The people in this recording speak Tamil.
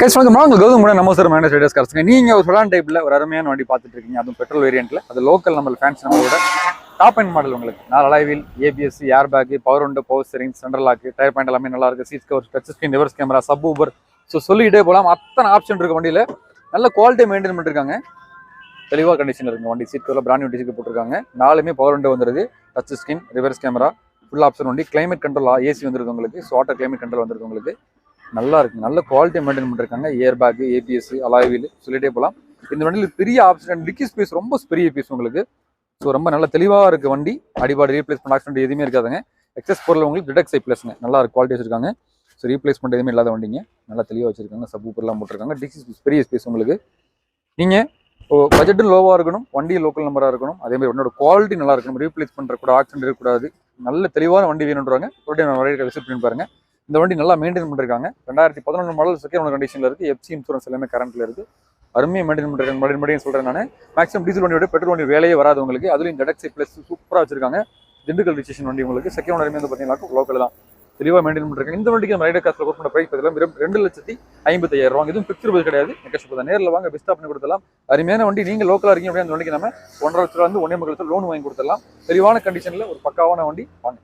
கைஸ் வணக்கம். நான் கௌதம் கூட நம்ம சார் மேனேஜ் ரைடர்ஸ் கார்ஸ்ங்க. நீங்க ஒரு செடான் டைப்ல ஒரு அருமையான வண்டி பார்த்துட்டு இருக்கீங்க, அதுவும் பெட்ரோல் வேரியன்ட்ல. அது லோக்கல் நம்ம ஃபேன்ஸ் நம்மளோட டாப் அண்ட் மாடல். உங்களுக்கு 4 alloy wheel, ABS, air bag, power window, power steering, central lock, tyre point எல்லாமே நல்லா இருக்கு. Seat cover, touch screen, reverse camera, subwoofer, so சொல்லிக்கிட்டே போகலாம். அத்தனை ஆப்ஷன் இருக்கு வண்டியில. நல்ல குவாலிட்டி மெயின்டைன் பண்ணிருக்காங்க. தெளிவாக கண்டிஷன் இருக்கு வண்டி. சீட் கவர்ல பிராண்ட் நியூ சீட் போட்டிருக்காங்க. 4மே பவர் விண்டோ வந்துருது, touch screen, reverse camera, full option வண்டி. கிளைமேட் கண்ட்ரோல் ஏசி வந்துருக்கு உங்களுக்கு. ஸோ வாட்டர் கிளைமேட் கண்ட்ரோல் வந்துருக்கு உங்களுக்கு. நல்லா இருக்கு, நல்ல குவாலிட்டி மெயின்டைன் பண்ணிருக்காங்க. ஏர் பேக், ஏபிஎஸ், அலாய்வீல் சொல்லிட்டே போகலாம். இந்த வண்டியில் பெரிய ஆப்ஷன், டிக்கி ஸ்பேஸ் ரொம்ப பெரிய பீஸ் உங்களுக்கு. ஸோ ரொம்ப நல்ல தெளிவாக இருக்கு வண்டி. அடிபாடு ரீப்ளேஸ்மெண்ட் ஆக்சிடென்ட் எதுவுமே இருக்காதுங்க. எக்ஸஸ் பொருள் உங்களுக்கு டிடக்ஸ் பிளஸ்ங்க, நல்லா இருக்கு, குவாலிட்டி வச்சிருக்காங்க. ஸோ ரீப்ளேஸ்மெண்ட் எதுவுமே இல்லாத வண்டிங்க, நல்லா தெளிவாக வச்சிருக்காங்க. சப் ஊப்பர்லாம் போட்டிருக்காங்க. டிக்கி ஸ்பேஸ் பெரிய ஸ்பேஸ் உங்களுக்கு. நீங்கள் பட்ஜெட்டும் லோவாக இருக்கணும், வண்டி லோக்கல் நம்பராக இருக்கணும், அதே மாதிரி வண்டியோட குவாலிட்டி நல்லா இருக்கணும், ரீப்ளேஸ் பண்ணுறக்கூட ஆக்சிடென்ட் இருக்கக்கூடாது, நல்ல தெளிவான வண்டி வேணுன்றாங்க. விசிட் பண்ணி பாருங்க. இந்த வண்டி நல்லா மெயின்டைன் பண்ணிருக்காங்க. 2011 மாடல் செகண்ட் ஓனர் கண்டிஷன்ல இருக்கு. எஃப்சி இன்சூரன்ஸ் எல்லாமே கரண்ட்ல இருக்கு. அருமையாக மெயின்டைன் பண்ணிருக்காங்க. மறுபடியும் சொல்றேன் நான், மேக்ஸிமம் டீசல் வண்டியோட பெட்ரோல் வண்டி வேலையே வராது உங்களுக்கு. அதுலயும் ZX பிளஸ் சூப்பராக வச்சிருக்காங்க. திண்டுக்கல் ரிஜிஸ்ட்ரேஷன் வண்டி உங்களுக்கு. செகண்ட் ஓனருமே வந்து பார்த்தீங்கன்னா லோக்கல் தான், தெளிவாக மெயின்டைன் பண்ணிருக்காங்க. இந்த வண்டிக்கு நம்ம ரைடர் காஸ்ட்ல கொடுத்த பிரைஸ் பார்த்தீங்கன்னா 2,55,000 ரூபா. இதுவும் பிக்சர் பஸ் கிடையாது, நெகோஷியபிள் தான். நேரில் வாங்க, பெஸ்ட்டாக பண்ணி கொடுத்தலாம். அருமையான வண்டி. நீங்க லோக்கலாக இருக்கீங்க அப்படியே அந்த வண்டிக்கு நம்ம 1,50,000 லோன் வாங்கி கொடுத்துடலாம். தெளிவான கண்டிஷன்ல ஒரு பக்காவான வண்டி. வாங்க.